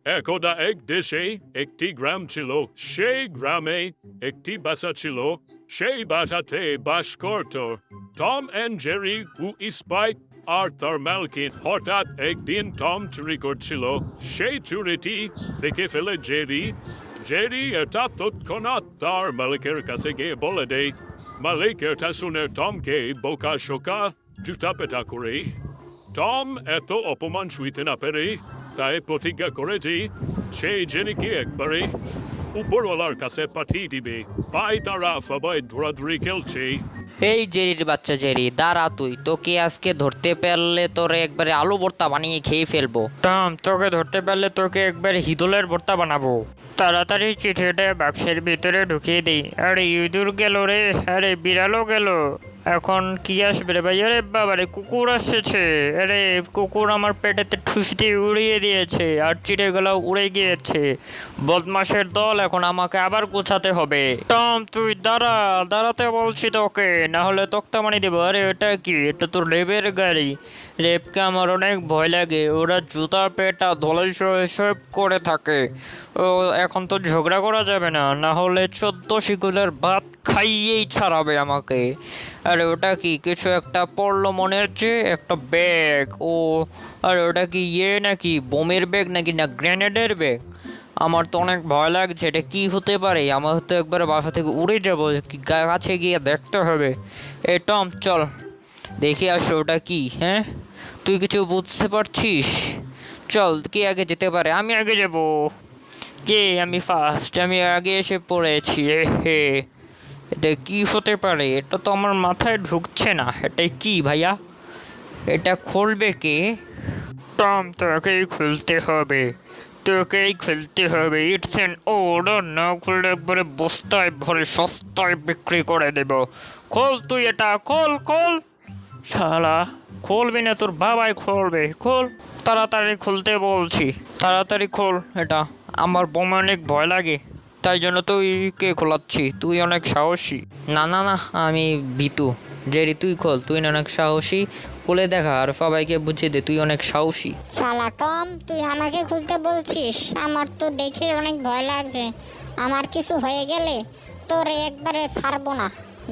একদা এক দেশে একটি গ্রাম ছিল। সেই গ্রামে একটি বাসা ছিল। সেই বাসাতে বাস করত Tom and Jerry who Spike আর তার মালকিন। হঠাৎ একদিন টম চুরি করছিল। সেই চুরিটি দেখে ফেলে জেরি। জেরি এটা তৎক্ষণাৎ তার মালিকের কাছে গিয়ে বলে দেয়। মালিক এটা শুনে টমকে বোকা শোকা জুতা পেটা করে। টম এত অপমান সইতে না পেরে তাই প্রতিজ্ঞা করেছি সে জেরিকে একবারে উপরওয়ালার কাছে পাঠিয়ে দিবে। তাই তারা সবাই ধরাধরি খেলছে। এই জেরির বাচ্চা জেরি, দাঁড়া, তোকে আজকে ধরতে পারলে তোরে একবারে আলু ভর্তা বানিয়ে খেয়ে ফেলবো। টম, তোকে ধরতে পারলে তোকে একবার হিদলের ভর্তা বানাবো। তাড়াতাড়ি চিঠিটা বাক্সের ভিতরে ঢুকিয়ে দিই। আরে ইঁদুর গেল রে, আরে বিড়ালও গেল। এখন কি আসবে রে ভাই? আরে বাবারে, কুকুর আসছে। আরে কুকুর আমার পেটেতে ঠুস দিয়ে উড়িয়ে দিয়েছে, আর চিড়েগুলো উড়ে গিয়েছে। বদমাশের দল, এখন আমাকে আবার গোছাতে হবে। টম, তুই দাঁড়া, দাঁড়াতে বলছি তোকে, না হলে তক্তা মানি দেবো। আরে এটা কি? এটা তো রেবের গাড়ি। রেবকে আমার অনেক ভয় লাগে, ওরা জুতা পেটা ধলাই সব করে থাকে। ও এখন তো ঝগড়া করা যাবে না, না হলে 14 শিকুলের ভাত খাইয়েই ছাড়াবে আমাকে। আরে ওটা কি? কিছু একটা পড়লো মনে হচ্ছে, একটা ব্যাগ। ও আরে ওটা কি নাকি বোমের ব্যাগ নাকি না গ্রেনেডের ব্যাগ? আমার তো অনেক ভয় লাগছে, এটা কি হতে পারে? আমার তো একবার বাসা থেকে উড়ে যাবো, কাছে গিয়ে দেখতে হবে। এ টম, চল দেখে আসো ওটা কি। হ্যাঁ, তুই কিছু বুঝতে পারছিস? চল, কে আগে যেতে পারে? আমি আগে যাব। কে? আমি ফার্স্ট, আমি আগে এসে পড়েছি। হে, এটা কি হতে পারে? এটা তো আমার মাথায় ঢুকছে না। এটা কি ভাইয়া? এটা খুলবে কে? টম, তোকেই খুলতে হবে, তোকেই খুলতে হবে। ইটস অ্যান অর্ডার, না খুললে একবারে বস্তায় ভরে সস্তায় বিক্রি করে দেব। খোল তুই এটা, খোল খোল। শালা, খুলবি না? তোর বাবাই খুলবে। খোল, তাড়াতাড়ি খুলতে বলছি, তাড়াতাড়ি খোল এটা। আমার বোমা অনেক ভয় লাগে, তাই জন্য তুইকে খোলাচ্ছি। তুই অনেক সাহসী। না না না, আমি ভীতু। জেরি, তুই খোল, তুই অনেক সাহসী। খুলে দেখা আর সবাইকে বুঝিয়ে দে তুই অনেক সাহসী। শালা টম, তুই আমাকে খুলতে বলছিস? আমার তো দেখে অনেক ভয় লাগছে। আমার কিছু হয়ে গেলে তোর একবারে ছাড়বো না।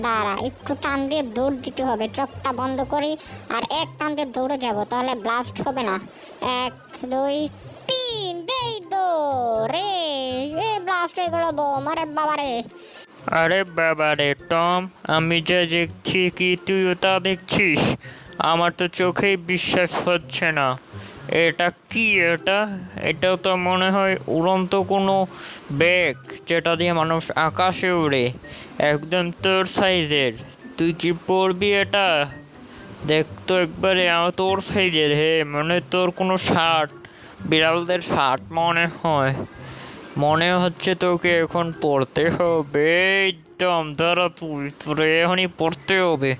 দাঁড়া, একটু টান দিয়ে দৌড় দিতে হবে। চোখটা বন্ধ করি আর এক টান দিয়ে দৌড়ে যাব, তাহলে ব্লাস্ট হবে না। 1 2 3 দেই দৌড়ে। এ ব্লাস্ট হয়ে গেল বোম। আরে বাবারে। আরে বাবা রে টম, আমি যা দেখছি কি তুইও তা দেখছিস? আমার তো চোখেই বিশ্বাস হচ্ছে না। এটা কি? এটাও তো মনে হয় উড়ন্ত কোনো ব্যাগ, যেটা দিয়ে মানুষ আকাশে উড়ে, একদম তোর সাইজের। তুই কি পরবি এটা? দেখ তো একবারে আমার তোর সাইজের। হে, মনে হয় তোর কোনো শার্ট, বিড়ালদের শার্ট মনে হয়। মনে হচ্ছে তোকে এখন পড়তে হবে। একদম দাঁড়া, তোর এখনই পড়তে হবে।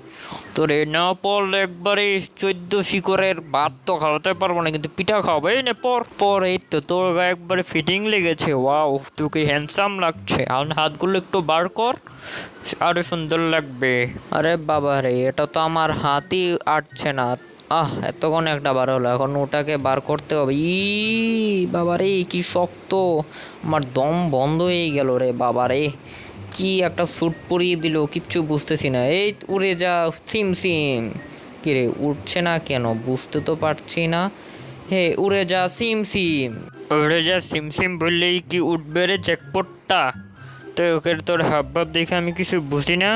তোরে না পড়লে একবারে 14 শিকড়ের ভাত তো খাওয়াতে পারবো না, কিন্তু পিঠা খাওয়াবো। এই নে পর পর। এই তো তোর গায়ে একবারে ফিটিং লেগেছে। ওয়াও, তোকে হ্যান্ডসাম লাগছে। আর হাতগুলো একটু বার কর, আরো সুন্দর লাগবে। আরে বাবা রে, এটা তো আমার হাতই আটছে না। এতক্ষণ একটা বার হলো, এখন ওটাকে বার করতে হবে। বাবা রে, কি শক্ত! আমার দম বন্ধ হয়ে গেল রে বাবা রে। কি একটা স্যুট পরিয়ে দিল, কিচ্ছু বুঝতেছি না। এই উড়ে যা সিম সিম। কিরে, উঠছে না কেন বুঝতে তো পারছি না। হে, উড়ে যা সিম সিম। ওরে যা সিমসিম বললেই কি উঠবে রে জ্যাকপটটা? তো ওকে, তোর হাবভাব দেখে আমি কিছু বুঝি না।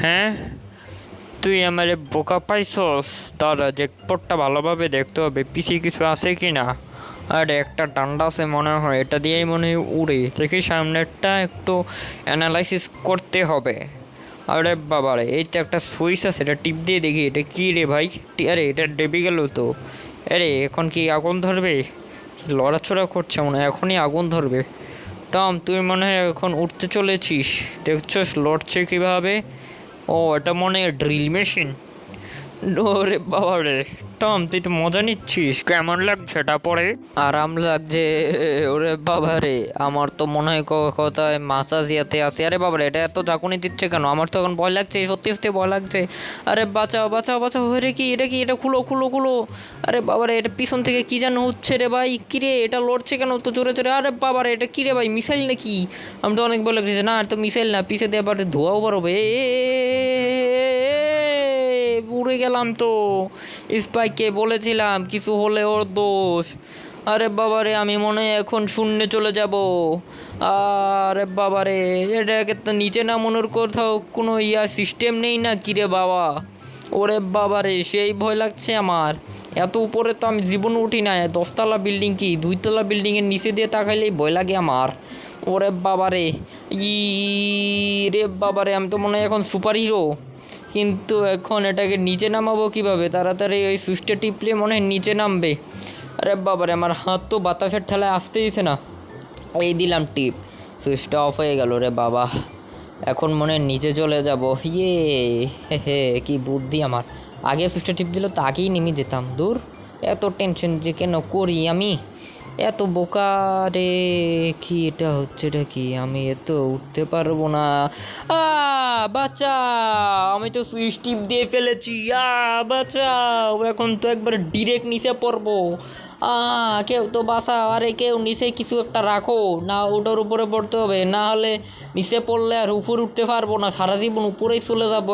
হ্যাঁ, তুই আমারে বোকা পাইছস? তার জ্যাকপটটা ভালোভাবে দেখতে হবে, পিছিয়ে কিছু আছে কি না। আর একটা ডান্ডা আছে মনে হয়, এটা দিয়েই মনে হয় উড়ে। দেখি সামনেরটা একটু অ্যানালাইসিস করতে হবে। আরে বাবারে, এই তো একটা সুইচ আছে, এটা টিপ দিয়ে দেখি। এটা কী রে ভাই? আরে এটা ডেবে গেল তো। আরে এখন কি আগুন ধরবে? লড়াচড়া করছে মনে হয়, এখনই আগুন ধরবে। টম, তুই মনে হয় এখন উঠতে চলেছিস। দেখছস লড়ছে কীভাবে? ও, এটা মনে হয় ড্রিল মেশিন। ওরে বাবা রে, টম তুই তো মজা নিচ্ছিস, কেমন লাগছে এটা পরে? আরাম লাগছে। ওরে বাবা রে, আমার তো মনে হয় কোথায় মাসাজ ইয়াতে আছে। আরে বাবা রে, এটা এত ঝাঁকুনি দিচ্ছে কেন? আমার তো এখন ভয় লাগছে, সত্যি সত্যি ভয় লাগছে। আরে বাঁচাও বাঁচাও বাঁচাও, রে কি এটা, কি এটা, খুলো খুলো খুলো। আরে বাবা রে, এটা পিছন থেকে কি যেন হচ্ছে রে ভাই, কী রে এটা লড়ছে কেন তো জোরে জোরে? আরে বাবা রে, এটা কী রে ভাই, মিসাইল নাকি? আমি তো অনেক ভয় লাগছে। না, তো মিসাইল না, পিছে দিয়ে আবার ধোঁয়াও বেরোবে। উড়ে গেলাম তো। স্পাইককে বলেছিলাম কিছু হলে ওর দোষ। আরে বাবারে, আমি মনে হয় এখন শূন্যে চলে যাব। আরে বাবারে, এটাকে তো নিচে নামানোর কোথাও কোনো সিস্টেম নেই না কি রে বাবা? ওরে বাবারে, সেই ভয় লাগছে আমার। এত উপরে তো আমি জীবনে উঠি না। 10তলা বিল্ডিং কি 2তলা বিল্ডিংয়ের নিচে দিয়ে তাকাইলেই ভয় লাগে আমার। ওরে বাবারে, রে বাবারে, আমি তো মনে হয় এখন সুপার হিরো। কিন্তু এখন এটাকে নিচে নামাবো কীভাবে? তাড়াতাড়ি ওই সুইচটা টিপলে মনে হয় নিচে নামবে। আরে বাবারে, আমার হাত তো বাতাসের ঠেলায় আসতে দিছে না। এই দিলাম টিপ, সুইচটা অফ হয়ে গেল রে বাবা। এখন মনে হয় নিচে চলে যাব। হে হে, কি বুদ্ধি আমার! আগে সুইচটা টিপ দিল তো আগেই নেমে যেতাম। দূর, এত টেনশন যে কেন করি আমি, এত বোকা রে। কি এটা হচ্ছে, এটা কি? আমি এত উঠতে পারবো না। বাঁচাও, আমি তো সুইচ টিপ দিয়ে ফেলেছি। বাঁচাও, এখন তো একবার ডিরেক্ট নিচে পড়বো। কেউ তো বাঁচাও। আরে কেউ নিচে কিছু একটা রাখো না, ওটার উপরে পড়তে হবে, না হলে নিচে পড়লে আর উপরে উঠতে পারবো না। সারা জীবন উপরেই চলে যাবো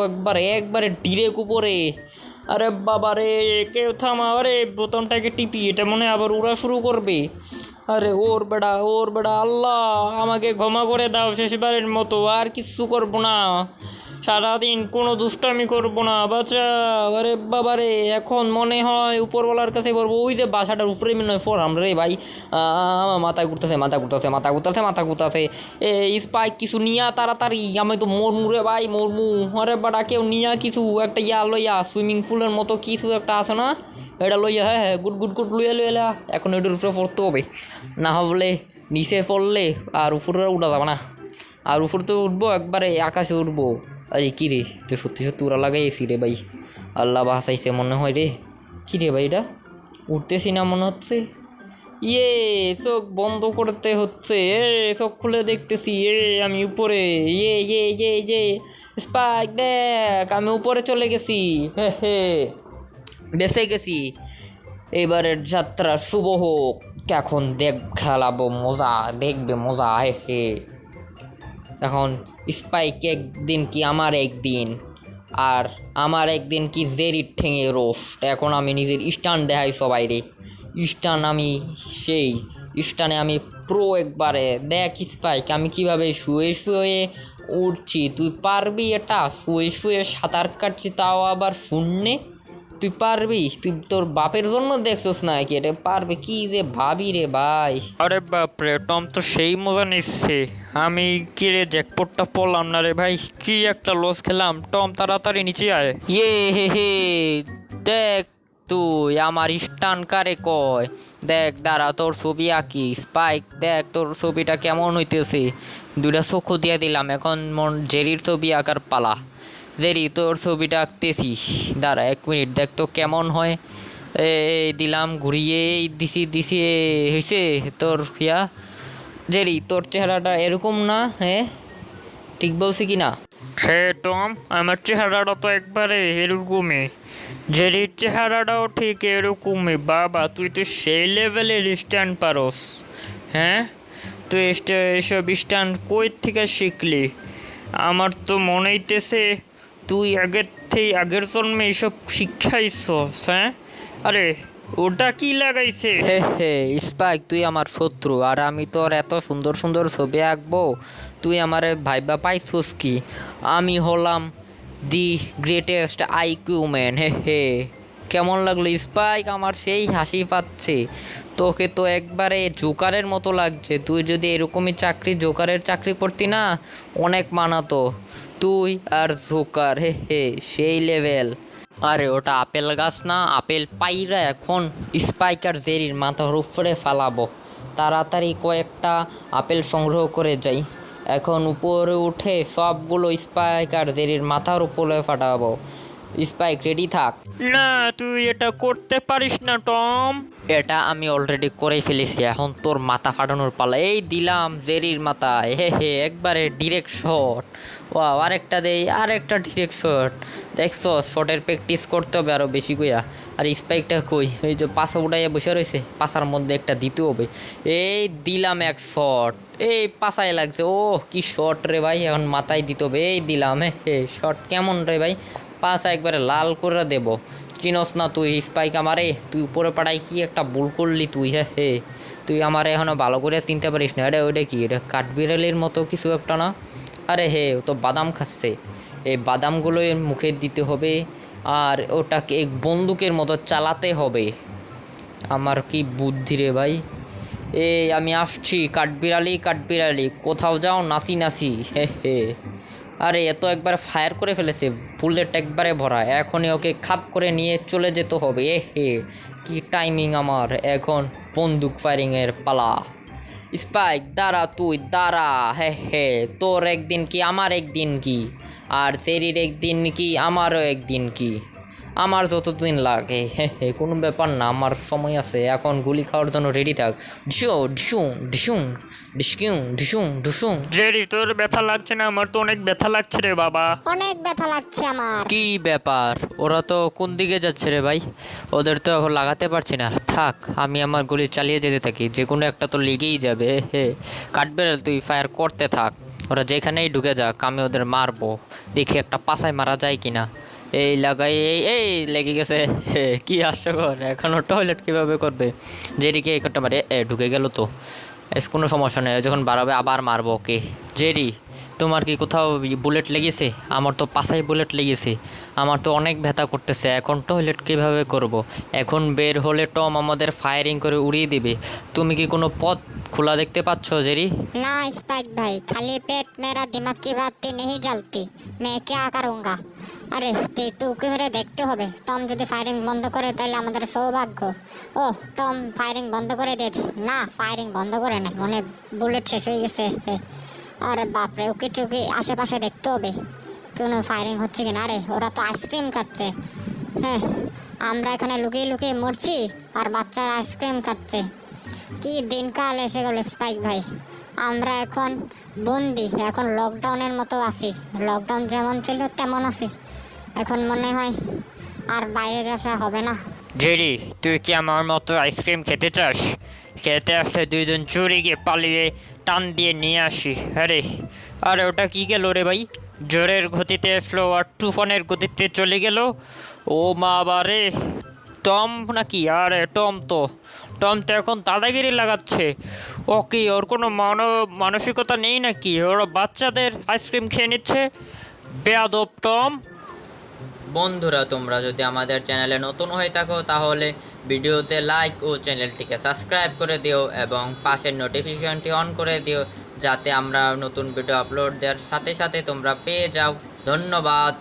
একবারে ডিরেক্ট উপরে। আরে বাবা রে, কেউ থামা। আরে বোতামটাকে টিপি, এটা মনে হয় আবার উড়া শুরু করবে। আরে ওর বেড়া, আল্লাহ আমাকে ক্ষমা করে দাও শেষবারের মতো, আর কিছু করবো না। সারাদিন কোনো দুষ্টামি করবো না, বাঁচাও। আরে বাবা রে, এখন মনে হয় উপরওয়ালার কাছে বলবো। ওই যে বাসাটার উপরে মনে হয় ফোরাম রে ভাই। মাথা ঘুরতেছে। স্পাইক কিছু নিয়া তাড়াতাড়ি, আমি তো মরমু রে ভাই, মরমু। আরে বাড়া, কেউ নিয়া কিছু একটা লইয়া, সুইমিং পুলের মতো কিছু একটা আছে না, এটা লইয়া। হ্যাঁ, গুড লইয়া। এখন এটার উপরে পড়তে হবে, না হলে নিচে পড়লে আর উপরে উঠা যাবে না। আর উপরে তো উঠবো, একবারে আকাশে উঠবো। আরে কী রে, তো সত্যি উড়া লাগাইছি রে ভাই। আল্লাহ বাসাইছে মনে হয় রে। কী রে ভাই, এটা উঠতেছি না মনে হচ্ছে। চোখ বন্ধ করতে হচ্ছে। চোখ খুলে দেখতেছি, আমি উপরে। স্পাইক দেখ, আমি উপরে চলে গেছি। হে, বেঁচে গেছি। এবারের যাত্রা শুভ হোক। এখন খেলাবো মজা, দেখবে মজা। হে, এখন স্পাইক একদিন কি আমার একদিন, আর আমার একদিন কি জেরির ঠেঙে রোস। এখন আমি নিজের স্টান দেখাই সবাই রে। স্টান আমি সেই স্টানে আমি প্রো একবারে। দেখ স্পাইক, আমি কিভাবে শুয়ে উঠছি। তুই পারবি এটা? শুয়ে সাঁতার কাটছি, তাও আবার শূন্যে। তুই পারবি? তুই তোর বাপের জন্য দেখছিস না কি? এটা পারবে কি রে ভাবি রে ভাই। আরে বাপরে, টম তো সেই মজা নিচ্ছে। আমি কি রে, জ্যাকপটটা পড়লাম না রে ভাই, কি একটা লস খেলাম। টম তাড়াতাড়ি নিচে আয়। হে, দেখ তুই আমার স্টান কারে কয়। দেখ দাঁড়া, তোর ছবি আঁকি। স্পাইক দেখ তোর ছবিটা কেমন হইতেছে। 2টা চক্ষু দিয়ে দিলাম, এখন জেরির ছবি আঁকার পালা। জেরি, তোর ছবিটা আঁকতেছিস, দাঁড়া 1 মিনিট, দেখ তো কেমন হয়। দিলাম, ঘুরিয়ে দিছি। হয়েছে তোর জেরি, তোর চেহারাটা এরকম না? হ্যাঁ, ঠিক বলছি কি না? হ্যাঁ টম, আমার চেহারাটা তো একবারে এরকমই। জেরির চেহারাটাও ঠিক এরকমই। বাবা, তুই তো সেই লেভেলের স্ট্যান্ড পারস। হ্যাঁ, তুই এসব স্ট্যান্ড কই থেকে শিখলি? আমার তো মনে হইতেছে তুই আগের জন্মে এইসব শিক্ষাইছস। হ্যাঁ, আরে ওটা কি লাগাইছে? হে, স্পাইক তুই আমার শত্রু, আর আমি তোর এত সুন্দর সুন্দর ছবি আঁকবো, তুই আমারে ভাইবা পাইছস কি? আমি হলাম দি গ্রেটেস্ট আইকিউ ম্যান। হে, কেমন লাগলো স্পাইক? আমার সেই হাসি পাচ্ছে। তোকে তো একবারে জোকারের মতো লাগছে। তুই যদি এরকমই জোকারের চাকরি করতি না, অনেক মানাতো। তুই আর জোকার, হে, সেই লেভেল। আরে ওটা আপেল গাছ না, আপেল পাইরা এখন স্পাইক আর জেরির মাথার উপরে ফালাবো। তাড়াতাড়ি কয়েকটা আপেল সংগ্রহ করে যাই। এখন উপরে উঠে সবগুলো স্পাইক আর জেরির মাথার উপরে ফাটাবো। স্পাইক রেডি থাক। না তুই এটা করতে পারিস না টম। এটা আমি অলরেডি করেই ফেলেছি, এখন তোর মাথা ফাটানোর পালা। এই দিলাম জেরির মাথায়, হে হে, একবারে ডিরেক্ট শট। ও আরেকটা দেই, আরেকটা ডিরেক্ট শট। দেখছো, শটের প্র্যাকটিস করতে হবে আরও বেশি কইয়া। আর স্পাইকটা কই, এই যে পাশা উঠাইয়া বসে রয়েছে, পাশার মধ্যে একটা দিতে হবে। এই দিলাম এক শট, এই পাশায় লাগছে। ও কি শট রে ভাই, এখন মাথায় দিতে হবে। এই দিলাম, হে হে, শট কেমন রে ভাই, পাশা একবারে লাল করে দেবো। চিনস না তুই স্পাইক আমারে, তুই উপরে পাড়াই কি একটা ভুল করলি তুই, হ্যাঁ হে, তুই আমারে এখনও ভালো করে চিনতে পারিস না। ওইটা কি, এটা কাঠবিড়ালির মতো কিছু একটা না? আরে হে, ও তো বাদাম খাচ্ছে, এই বাদামগুলো এর মুখে দিতে হবে, আর ওটাকে এক বন্দুকের মতো চালাতে হবে। আমার কি বুদ্ধি রে ভাই। এই আমি আসছি, কাঠবিড়ালি কাঠবিড়ালি, কোথাও যাও নাসি নাসি, হে হে। আরে এত একবার ফায়ার করে ফেলেছে, বুলেট একবারে ভরা, এখনই ওকে খাপ করে নিয়ে চলে যেতে হবে। এ হে, কি টাইমিং আমার, এখন বন্দুক ফায়ারিংয়ের পালা। স্পাইক দাঁড়া, তুই দাঁড়া, হে হে, তোর একদিন কি আমার একদিন কি, আর চেরির একদিন কি আমারও একদিন কি, আমার যতদিন লাগে, হে হে, কোনো ব্যাপার না, আমার সময় আছে, এখন গুলি খাওয়ার জন্য রেডি থাক। ঢিসুং ঢিসুং ঢিসুং ঢিসকিং ঢিসুং ঢুসুং। জেরি তোর ব্যথা লাগছে না? আমার তো অনেক ব্যথা লাগছে রে বাবা। অনেক ব্যথা লাগছে আমার। কি ব্যাপার, ওরা তো কোন দিকে যাচ্ছে রে ভাই? ওদের তো এখন লাগাতে পারছি না, থাক আমি আমার গুলি চালিয়ে যেতে থাকি, যে কোনো একটা তো লেগেই যাবে। হে কাঠবেড়াল, তুই ফায়ার করতে থাক, ওরা যেখানেই ঢুকে যাক আমি ওদের মারবো, দেখি একটা পাছায় মারা যায় কিনা। এই লাগাই, এই এই লেগে গেছে। হে কি হাস্যকর, এখনও টয়লেট কীভাবে করবে? জেরিকে একটা মারে, ঢুকে গেল তো, কোনো সমস্যা নেই, যখন বাড়াবে আবার মারবো ওকে। জেরি, তোমার কি কোথাও বুলেট লেগেছে? আমার তো পাছায় বুলেট লেগেছে, আমার তো অনেক ব্যথা করতেছে, এখন টয়লেট কীভাবে করব? এখন বের হলে টম আমাদের ফায়ারিং করে উড়িয়ে দিবে। তুমি কি কোনো পথ খোলা দেখতে পাচ্ছ জেরি? ना स्पाइक भाई, खाली पेट मेरा दिमाग की बाती नहीं जलती, मैं क्या करूँगा। আরে তো একটু উকি মেরে দেখতে হবে, টম যদি ফায়ারিং বন্ধ করে তাহলে আমাদের সৌভাগ্য। ও টম ফায়ারিং বন্ধ করে দিয়েছে, না ফায়ারিং বন্ধ করে নাই, মনে বুলেট শেষ হয়ে গেছে। আরে বাপরে, উকি টুকি আশেপাশে দেখতে হবে কোনো ফায়ারিং হচ্ছে কিনা। আরে ওরা তো আইসক্রিম খাচ্ছে, হ্যাঁ আমরা এখানে লুকিয়ে লুকিয়ে মরছি আর বাচ্চারা আইসক্রিম খাচ্ছে। কি দিনকাল এসে গেল স্পাইক ভাই, আমরা এখন বন্দি, এখন লকডাউনের মতো আছি, লকডাউন যেমন ছিল তেমন আছি, এখন মনে হয় আর বাইরে যাওয়া হবে না। জেরি, তুই কি আমার মতো আইসক্রিম খেতে চাস? খেতে আসলে দুইজন চুরি গিয়ে পালিয়ে টান দিয়ে নিয়ে আসি। আরে আরে ওটা কি গেল রে ভাই, জোরের গতিতে আসলো আর তুফানের গতিতে চলে গেল। ও মা বারে, টম নাকি? আরে টম তো এখন দাদাগিরি লাগাচ্ছে। ও কি, ওর কোনো মানসিকতা নেই নাকি? ওরা বাচ্চাদের আইসক্রিম খেয়ে নিচ্ছে, বেয়াদব টম। বন্ধুরা, তোমরা যদি আমাদের চ্যানেলে নতুন হয়ে থাকো তাহলে ভিডিওতে লাইক ও চ্যানেলটিকে সাবস্ক্রাইব করে দিও এবং পাশের নোটিফিকেশনটি অন করে দিও, যাতে আমরা নতুন ভিডিও আপলোড দেওয়ার সাথে সাথে তোমরা পেয়ে যাও। ধন্যবাদ।